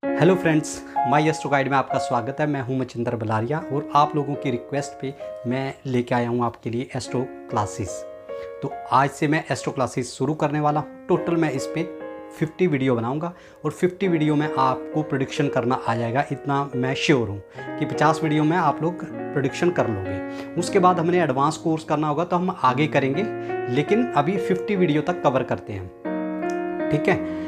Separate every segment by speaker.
Speaker 1: Hello friends, my astro guide में आपका स्वागत है। मैं हूं मचिंदर बलारिया और आप लोगों की रिक्वेस्ट पे मैं लेके आया हूं आपके लिए एस्ट्रो क्लासेस। तो आज से मैं एस्ट्रो क्लासेस शुरू करने वाला हूं। टोटल मैं इस पे 50 वीडियो बनाऊंगा और 50 वीडियो में आपको प्रेडिक्शन करना आ जाएगा। इतना मैं श्योर हूं कि 50 वीडियो में आप लोग प्रेडिक्शन कर लोगे। उसके बाद हमने एडवांस कोर्स करना होगा तो हम आगे करेंगे, लेकिन अभी 50 वीडियो तक कवर करते हैं, ठीक है।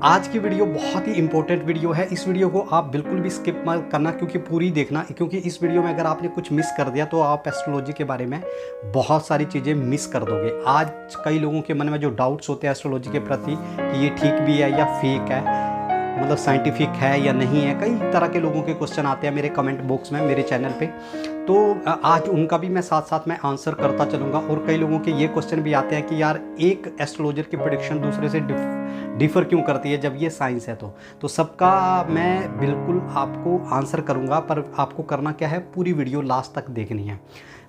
Speaker 1: आज की वीडियो बहुत ही इंपॉर्टेंट वीडियो है। इस वीडियो को आप बिल्कुल भी स्किप मत करना, क्योंकि पूरी देखना, क्योंकि इस वीडियो में अगर आपने कुछ मिस कर दिया तो आप एस्ट्रोलॉजी के बारे में बहुत सारी चीज़ें मिस कर दोगे। आज कई लोगों के मन में जो डाउट्स होते हैं एस्ट्रोलॉजी के प्रति कि ये ठीक भी है या फेक है, मतलब साइंटिफिक है या नहीं है, कई तरह के लोगों के क्वेश्चन आते हैं मेरे कमेंट बॉक्स में, मेरे चैनल पे। तो आज उनका भी मैं साथ साथ में आंसर करता चलूँगा। और कई लोगों के ये क्वेश्चन भी आते हैं कि यार एक एस्ट्रोलॉजर की प्रेडिक्शन दूसरे से डिफ़र क्यों करती है जब ये साइंस है। तो सबका मैं बिल्कुल आपको आंसर करूँगा, पर आपको करना क्या है, पूरी वीडियो लास्ट तक देखनी है।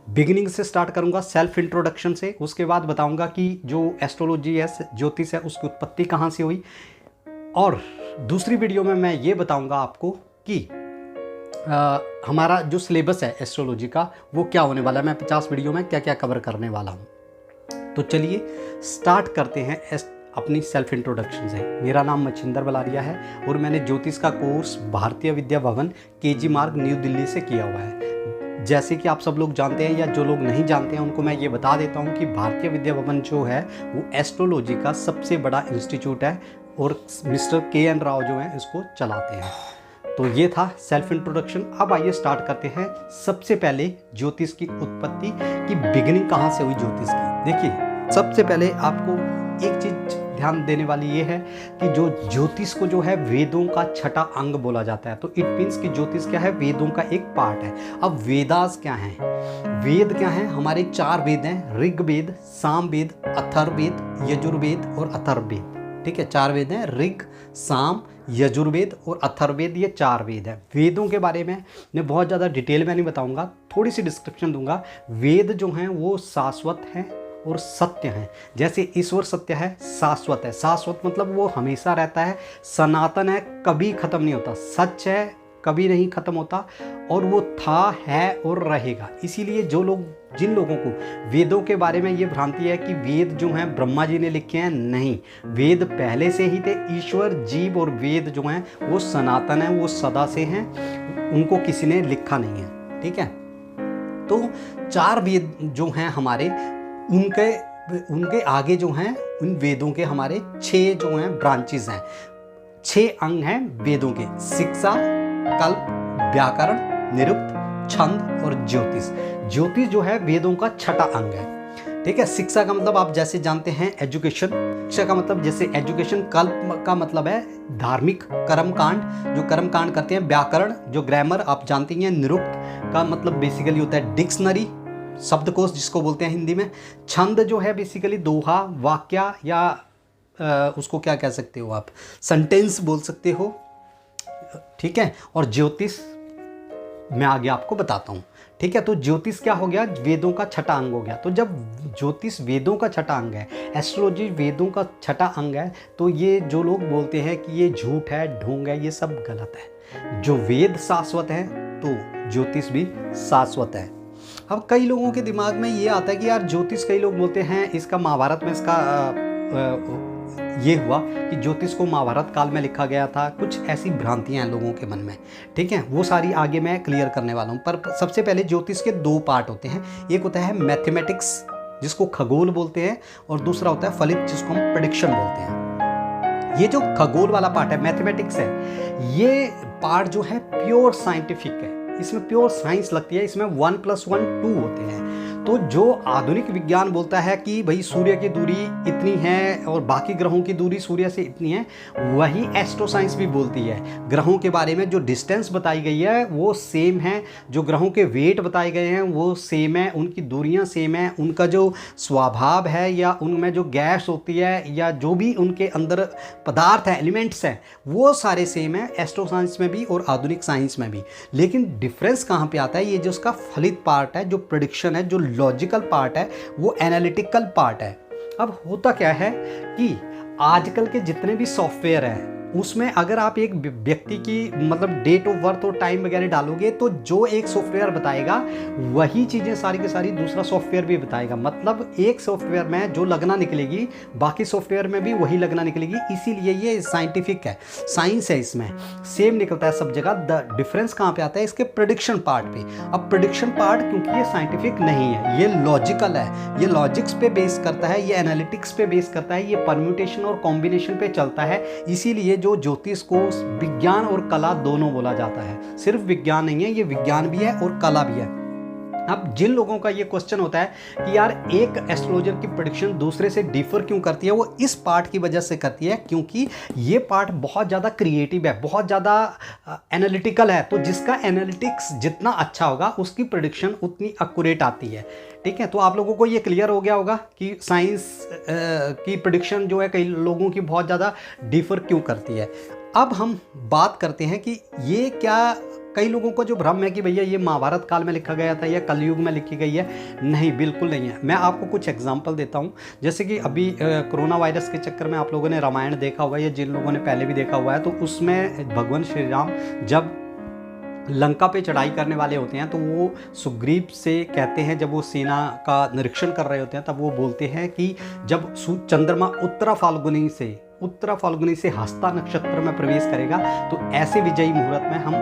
Speaker 1: बिगिनिंग से स्टार्ट करूँगा, सेल्फ इंट्रोडक्शन से। उसके बाद बताऊँगा कि जो एस्ट्रोलॉजी है, ज्योतिष है, उसकी उत्पत्ति कहाँ से हुई। और दूसरी वीडियो में मैं ये बताऊँगा आपको कि हमारा जो सिलेबस है एस्ट्रोलॉजी का वो क्या होने वाला है। मैं 50 वीडियो में क्या क्या कवर करने वाला हूँ। तो चलिए स्टार्ट करते हैं अपनी सेल्फ इंट्रोडक्शन से। मेरा नाम मचिंदर बलारिया है और मैंने ज्योतिष का कोर्स भारतीय विद्या भवन केजी मार्ग न्यू दिल्ली से किया हुआ है। जैसे कि आप सब लोग जानते हैं या जो लोग नहीं जानते हैं उनको मैं ये बता देता हूँ कि भारतीय विद्या भवन जो है वो एस्ट्रोलॉजी का सबसे बड़ा इंस्टीट्यूट है और मिस्टर KN राव जो हैं इसको चलाते हैं। तो ये था सेल्फ इंट्रोडक्शन। अब आइए स्टार्ट करते हैं। सबसे पहले ज्योतिष की उत्पत्ति की बिगिनिंग कहाँ से हुई ज्योतिष की। देखिए, सबसे पहले आपको एक चीज ध्यान देने वाली ये है कि जो ज्योतिष को जो है वेदों का छठा अंग बोला जाता है। तो इट मीन्स कि ज्योतिष क्या है, वेदों का एक पार्ट है। अब वेदास क्या हैं, वेद क्या हैं, हमारे 4 वेद हैं, ऋग्वेद, सामवेद, अथर्ववेद, यजुर्वेद और अथर्ववेद। ठीक है, 4 वेद हैं, ऋग, साम, यजुर्वेद और अथर्ववेद, ये 4 वेद हैं। वेदों के बारे में मैं बहुत ज़्यादा डिटेल में नहीं बताऊंगा, थोड़ी सी डिस्क्रिप्शन दूंगा। वेद जो हैं वो शाश्वत हैं और सत्य हैं। जैसे ईश्वर सत्य है, शाश्वत है। शाश्वत मतलब वो हमेशा रहता है, सनातन है, कभी ख़त्म नहीं होता, सच है, कभी नहीं ख़त्म होता, और वो था, है और रहेगा। इसीलिए जिन लोगों को वेदों के बारे में ये भ्रांति है कि वेद जो हैं ब्रह्मा जी ने लिखे हैं, नहीं, वेद पहले से ही थे। ईश्वर, जीव और वेद जो हैं वो सनातन है, वो सदा से हैं, उनको किसी ने लिखा नहीं है। ठीक है, तो 4 वेद जो हैं हमारे, उनके आगे जो हैं उन वेदों के हमारे 6 जो हैं ब्रांचेस हैं, 6 अंग हैं वेदों के। शिक्षा, कल्प, व्याकरण, निरुक्त, छंद और ज्योतिष। ज्योतिष जो है वेदों का छठा अंग है। ठीक है, शिक्षा का मतलब आप जैसे जानते हैं एजुकेशन। शिक्षा का मतलब जैसे एजुकेशन। कल्प का मतलब है धार्मिक कर्मकांड, जो कर्मकांड करते हैं। व्याकरण जो ग्रामर आप जानती हैं। निरुक्त का मतलब बेसिकली होता है डिक्शनरी, शब्दकोश जिसको बोलते हैं हिंदी में। छंद जो है बेसिकली दोहा, वाक्या, या उसको क्या कह सकते हो आप, सेंटेंस बोल सकते हो। ठीक है, और ज्योतिष मैं आगे आपको बताता हूँ। ठीक है, तो ज्योतिष क्या हो गया, वेदों का छठा अंग हो गया। तो जब ज्योतिष वेदों का छठा अंग है, एस्ट्रोलॉजी वेदों का छठा अंग है, तो ये जो लोग बोलते हैं कि ये झूठ है, ढोंग है, ये सब गलत है। जो वेद शाश्वत है तो ज्योतिष भी शाश्वत है। अब कई लोगों के दिमाग में ये आता है कि यार ज्योतिष, कई लोग बोलते हैं इसका महाभारत में इसका ये हुआ कि ज्योतिष को महाभारत काल में लिखा गया था। कुछ ऐसी भ्रांतियां हैं लोगों के मन में। ठीक है, वो सारी आगे मैं क्लियर करने वाला हूँ। पर सबसे पहले ज्योतिष के 2 पार्ट होते हैं। एक होता है मैथमेटिक्स जिसको खगोल बोलते हैं, और दूसरा होता है फलित जिसको हम प्रेडिक्शन बोलते हैं। ये जो खगोल वाला पार्ट है, मैथमेटिक्स है, ये पार्ट जो है प्योर साइंटिफिक है। इसमें प्योर साइंस लगती है। इसमें 1 + 1 2 होते हैं। तो जो आधुनिक विज्ञान बोलता है कि भाई सूर्य की दूरी इतनी है और बाकी ग्रहों की दूरी सूर्य से इतनी है, वही एस्ट्रो साइंस भी बोलती है। ग्रहों के बारे में जो डिस्टेंस बताई गई है वो सेम है, जो ग्रहों के वेट बताए गए हैं वो सेम है, उनकी दूरियां सेम है, उनका जो स्वभाव है या उनमें जो गैस होती है या जो भी उनके अंदर पदार्थ है, एलिमेंट्स हैं, वो सारे सेम है एस्ट्रो साइंस में भी और आधुनिक साइंस में भी। लेकिन डिफरेंस कहाँ पे आता है, ये जो उसका फलित पार्ट है, जो प्रेडिक्शन है, जो लॉजिकल पार्ट है, वो एनालिटिकल पार्ट है। अब होता क्या है कि आजकल के जितने भी सॉफ्टवेयर हैं उसमें अगर आप एक व्यक्ति की मतलब डेट ऑफ बर्थ और टाइम वगैरह डालोगे तो जो एक सॉफ्टवेयर बताएगा वही चीज़ें सारी की सारी दूसरा सॉफ्टवेयर भी बताएगा। मतलब एक सॉफ्टवेयर में जो लगना निकलेगी बाकी सॉफ्टवेयर में भी वही लगना निकलेगी। इसीलिए ये साइंटिफिक है, साइंस है, इसमें सेम निकलता है सब जगह। द डिफरेंस कहाँ पे आता है? इसके प्रेडिक्शन पार्ट पे। अब प्रेडिक्शन पार्ट क्योंकि ये साइंटिफिक नहीं है, ये लॉजिकल है, ये लॉजिक्स पे बेस करता है, ये एनालिटिक्स पे बेस करता है, ये परम्यूटेशन और कॉम्बिनेशन पे चलता है। इसीलिए जो ज्योतिष को विज्ञान और कला दोनों बोला जाता है। सिर्फ विज्ञान नहीं है, ये विज्ञान भी है और कला भी है। अब जिन लोगों का ये क्वेश्चन होता है कि यार एक एस्ट्रोलॉजर की प्रेडिक्शन दूसरे से डिफर क्यों करती है, वो इस पार्ट की वजह से करती है क्योंकि ये पार्ट बहुत ज़्यादा क्रिएटिव है, बहुत ज़्यादा एनालिटिकल है। तो जिसका एनालिटिक्स जितना अच्छा होगा उसकी प्रेडिक्शन उतनी एक्यूरेट आती है। ठीक है, तो आप लोगों को ये क्लियर हो गया होगा कि साइंस की प्रेडिक्शन जो है कई लोगों की बहुत ज़्यादा डिफर क्यों करती है। अब हम बात करते हैं कि ये क्या, कई लोगों को जो भ्रम है कि भैया ये महाभारत काल में लिखा गया था या कलयुग में लिखी गई है। नहीं, बिल्कुल नहीं है। मैं आपको कुछ एग्जांपल देता हूँ। जैसे कि अभी कोरोना वायरस के चक्कर में आप लोगों ने रामायण देखा होगा या जिन लोगों ने पहले भी देखा हुआ है, तो उसमें भगवान श्री राम जब लंका पे चढ़ाई करने वाले होते हैं तो वो सुग्रीव से कहते हैं, जब वो सेना का निरीक्षण कर रहे होते हैं तब वो बोलते हैं कि जब चंद्रमा उत्तरा फाल्गुनी से हस्ता नक्षत्र में प्रवेश करेगा तो ऐसे विजयी मुहूर्त में हम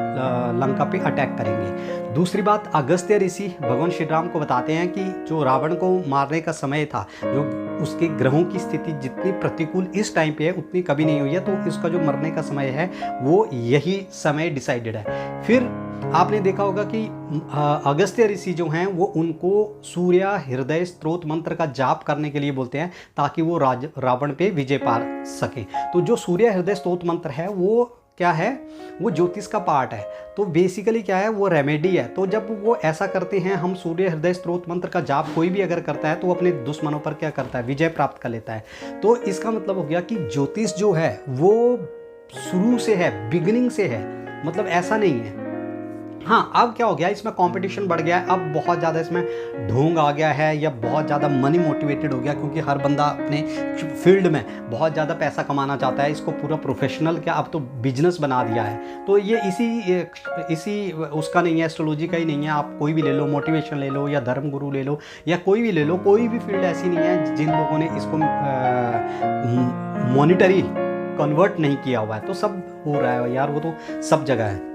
Speaker 1: लंका पे अटैक करेंगे। दूसरी बात, अगस्त्य ऋषि भगवान श्री राम को बताते हैं कि जो रावण को मारने का समय था, जो उसके ग्रहों की स्थिति जितनी प्रतिकूल इस टाइम पे है उतनी कभी नहीं हुई है, तो इसका जो मरने का समय है वो यही समय डिसाइडेड है। फिर आपने देखा होगा कि अगस्त्य ऋषि जो हैं वो उनको सूर्य हृदय स्त्रोत मंत्र का जाप करने के लिए बोलते हैं ताकि वो रावण पे विजय पा सके। तो जो सूर्य हृदय स्त्रोत मंत्र है वो क्या है? वो ज्योतिष का पार्ट है। तो बेसिकली क्या है? वो रेमेडी है। तो जब वो ऐसा करते हैं, हम सूर्य हृदय स्त्रोत मंत्र का जाप कोई भी अगर करता है तो वो अपने दुश्मनों पर क्या करता है? विजय प्राप्त कर लेता है। तो इसका मतलब हो गया कि ज्योतिष जो है वो शुरू से है, बिगिनिंग से है, मतलब ऐसा नहीं है। हाँ, अब क्या हो गया, इसमें कंपटीशन बढ़ गया है, अब बहुत ज़्यादा इसमें ढोंग आ गया है या बहुत ज़्यादा मनी मोटिवेटेड हो गया, क्योंकि हर बंदा अपने फील्ड में बहुत ज़्यादा पैसा कमाना चाहता है। इसको पूरा प्रोफेशनल क्या अब तो बिजनेस बना दिया है। तो ये इसी उसका नहीं है, एस्ट्रोलॉजी का ही नहीं है। आप कोई भी ले लो, मोटिवेशन ले लो या धर्म गुरु ले लो या कोई भी ले लो, कोई भी फील्ड ऐसी नहीं है जिन लोगों ने इसको मॉनिटरी कन्वर्ट नहीं किया हुआ है। तो सब हो रहा है यार, वो तो सब जगह है।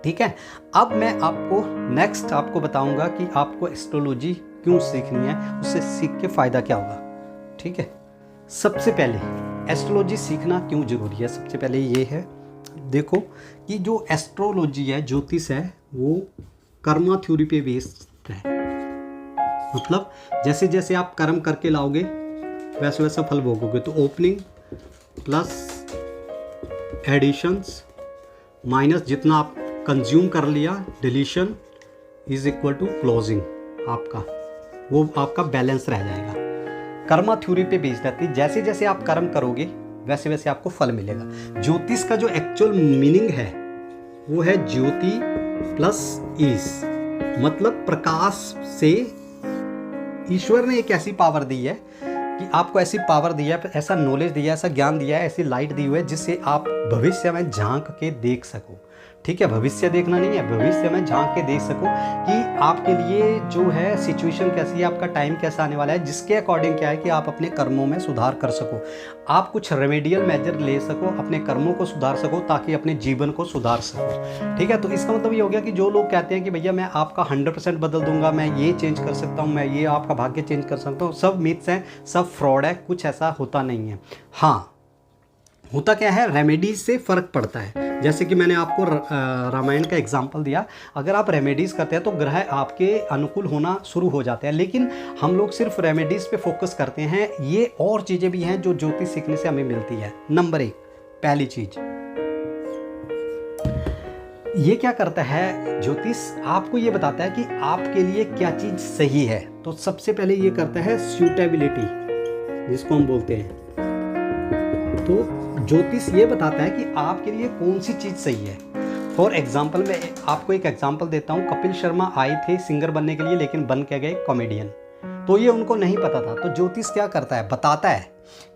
Speaker 1: ठीक है, अब मैं आपको नेक्स्ट आपको बताऊंगा कि आपको एस्ट्रोलॉजी क्यों सीखनी है, उससे सीख के फ़ायदा क्या होगा। ठीक है, सबसे पहले एस्ट्रोलॉजी सीखना क्यों ज़रूरी है, सबसे पहले ये है, देखो कि जो एस्ट्रोलॉजी है, ज्योतिष है, वो कर्मा थ्योरी पे बेस्ड है। मतलब जैसे जैसे आप कर्म करके लाओगे वैसे वैसा फल भोगोगे। तो ओपनिंग प्लस एडिशंस माइनस जितना आप कंज्यूम कर लिया, deletion is equal to closing, आपका बैलेंस रह जाएगा। कर्मा थ्योरी पे बेस्ड रहती है। जैसे जैसे आप कर्म करोगे वैसे वैसे आपको फल मिलेगा। ज्योतिष का जो एक्चुअल मीनिंग है वो है ज्योति प्लस ईस, मतलब प्रकाश से ईश्वर ने एक ऐसी पावर दी है कि आपको ऐसी पावर दी है, ऐसा नॉलेज दिया है, ऐसा ज्ञान दिया है, ऐसी लाइट दी हुई है जिससे आप भविष्य में झांक के देख सको। ठीक है, भविष्य देखना नहीं है, भविष्य में झांक के देख सको कि आपके लिए जो है सिचुएशन कैसी है, आपका टाइम कैसा आने वाला है, जिसके अकॉर्डिंग क्या है कि आप अपने कर्मों में सुधार कर सको, आप कुछ रेमेडियल मेजर ले सको, अपने कर्मों को सुधार सको ताकि अपने जीवन को सुधार सको। ठीक है, तो इसका मतलब ये हो गया कि जो लोग कहते हैं कि भैया मैं आपका 100% बदल दूंगा, मैं ये चेंज कर सकता हूँ, मैं ये आपका भाग्य चेंज कर सकता हूँ, सब मिथ्स हैं, सब फ्रॉड है, कुछ ऐसा होता नहीं है। हाँ, होता क्या है, रेमेडीज से फ़र्क पड़ता है। जैसे कि मैंने आपको रामायण का एग्जाम्पल दिया, अगर आप रेमेडीज़ करते हैं तो ग्रह आपके अनुकूल होना शुरू हो जाते हैं। लेकिन हम लोग सिर्फ रेमेडीज़ पे फोकस करते हैं, ये और चीज़ें भी हैं जो ज्योतिष सीखने से हमें मिलती है। नंबर 1, पहली चीज़ ये क्या करता है, ज्योतिष आपको ये बताता है कि आपके लिए क्या चीज़ सही है। तो सबसे पहले ये करता है सूटेबिलिटी, जिसको हम बोलते हैं। तो ज्योतिष ये बताता है कि आपके लिए कौन सी चीज़ सही है। फॉर एग्जाम्पल, मैं आपको एक एग्जाम्पल देता हूँ। कपिल शर्मा आए थे सिंगर बनने के लिए, लेकिन बन के गए कॉमेडियन। तो ये उनको नहीं पता था। तो ज्योतिष क्या करता है, बताता है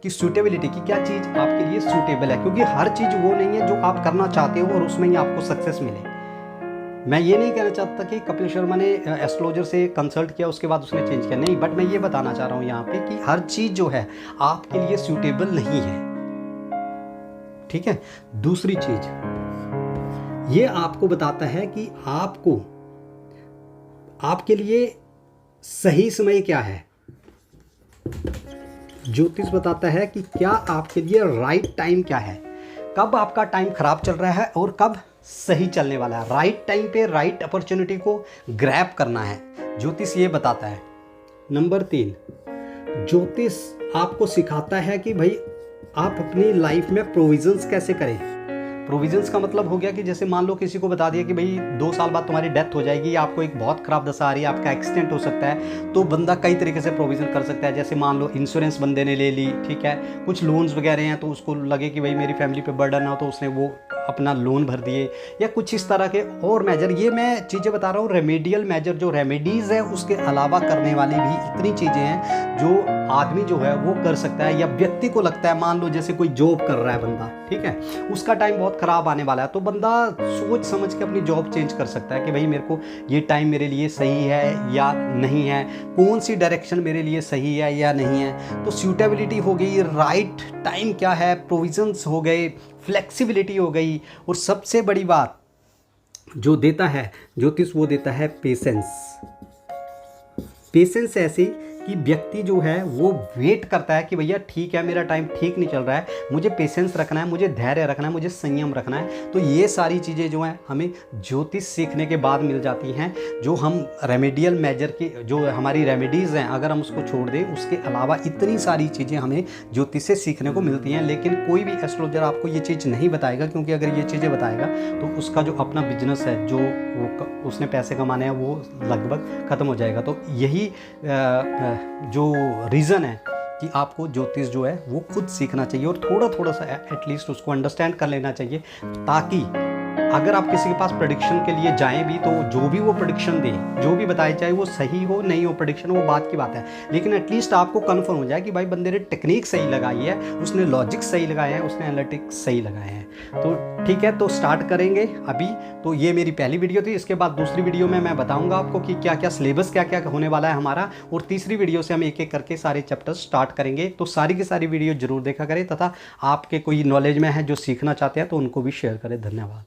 Speaker 1: कि सूटेबिलिटी की क्या चीज़ आपके लिए सूटेबल है, क्योंकि हर चीज़ वो नहीं है जो आप करना चाहते हो और उसमें ही आपको सक्सेस मिले। मैं ये नहीं कहना चाहता कि कपिल शर्मा ने एस्ट्रोलॉजर से कंसल्ट किया उसके बाद उसने चेंज किया, नहीं, बट मैं ये बताना चाह रहा हूँ यहाँ पे कि हर चीज़ जो है आपके लिए सूटेबल नहीं है। ठीक है। दूसरी चीज, ये आपको बताता है कि आपको आपके लिए सही समय क्या है। ज्योतिष बताता है कि क्या आपके लिए राइट टाइम क्या है, कब आपका टाइम खराब चल रहा है और कब सही चलने वाला है। राइट टाइम पे राइट अपॉर्चुनिटी को ग्रैब करना है, ज्योतिष ये बताता है। नंबर 3, ज्योतिष आपको सिखाता है कि भाई आप अपनी लाइफ में प्रोविजंस कैसे करें। प्रोविजंस का मतलब हो गया कि जैसे मान लो किसी को बता दिया कि भाई 2 साल बाद तुम्हारी डेथ हो जाएगी, आपको एक बहुत ख़राब दशा आ रही है, आपका एक्सीडेंट हो सकता है, तो बंदा कई तरीके से प्रोविज़न कर सकता है। जैसे मान लो इंश्योरेंस बंदे ने ले ली, ठीक है, कुछ लोन्स वगैरह हैं तो उसको लगे कि भाई मेरी फैमिली पे बर्डन हो, तो उसने वो अपना लोन भर दिए, या कुछ इस तरह के और मेजर। ये मैं चीज़ें बता रहा हूँ रेमेडियल मेजर, जो रेमेडीज़ है उसके अलावा करने वाली भी इतनी चीज़ें हैं जो आदमी जो है वो कर सकता है, या व्यक्ति को लगता है, मान लो जैसे कोई जॉब कर रहा है बंदा, ठीक है, उसका टाइम बहुत ख़राब आने वाला है, तो बंदा सोच समझ के अपनी जॉब चेंज कर सकता है कि भाई मेरे को ये टाइम मेरे लिए सही है या नहीं है, कौन सी डायरेक्शन मेरे लिए सही है या नहीं है। तो सूटेबिलिटी हो गई, राइट टाइम क्या है, प्रोविजंस हो गए, फ्लेक्सिबिलिटी हो गई, और सबसे बड़ी बात जो देता है ज्योतिष, वो देता है पेशेंस। पेशेंस ऐसे कि व्यक्ति जो है वो वेट करता है कि भैया ठीक है, मेरा टाइम ठीक नहीं चल रहा है, मुझे पेशेंस रखना है, मुझे धैर्य रखना है, मुझे संयम रखना है। तो ये सारी चीज़ें जो हैं हमें ज्योतिष सीखने के बाद मिल जाती हैं। जो हम रेमेडियल मेजर की जो हमारी रेमेडीज़ हैं, अगर हम उसको छोड़ दें, उसके अलावा इतनी सारी चीज़ें हमें ज्योतिष से सीखने को मिलती हैं। लेकिन कोई भी एस्ट्रोलॉजर आपको ये चीज़ नहीं बताएगा, क्योंकि अगर ये चीज़ें बताएगा तो उसका जो अपना बिजनेस है, जो वो उसने पैसे कमाने हैं, वो लगभग ख़त्म हो जाएगा। तो यही जो रीज़न है कि आपको ज्योतिष जो है वो खुद सीखना चाहिए, और थोड़ा थोड़ा सा एटलीस्ट उसको अंडरस्टैंड कर लेना चाहिए, ताकि अगर आप किसी के पास प्रेडिक्शन के लिए जाएं भी, तो जो भी वो प्रेडिक्शन दे, जो भी बताए, चाहे वो सही हो नहीं हो प्रेडिक्शन, वो बात की बात है, लेकिन एटलीस्ट आपको कन्फर्म हो जाए कि भाई बंदे ने टेक्निक सही लगाई है, उसने लॉजिक सही लगाए हैं, उसने एनालिटिक्स सही लगाए हैं। तो ठीक है, तो स्टार्ट करेंगे अभी। तो ये मेरी पहली वीडियो थी। इसके बाद दूसरी वीडियो में मैं बताऊंगा आपको कि क्या क्या सिलेबस क्या क्या होने वाला है हमारा, और तीसरी वीडियो से हम एक एक करके सारे चैप्टर्स स्टार्ट करेंगे। तो सारी की सारी वीडियो जरूर देखा करें, तथा आपके कोई नॉलेज में है जो सीखना चाहते हैं तो उनको भी शेयर करें। धन्यवाद।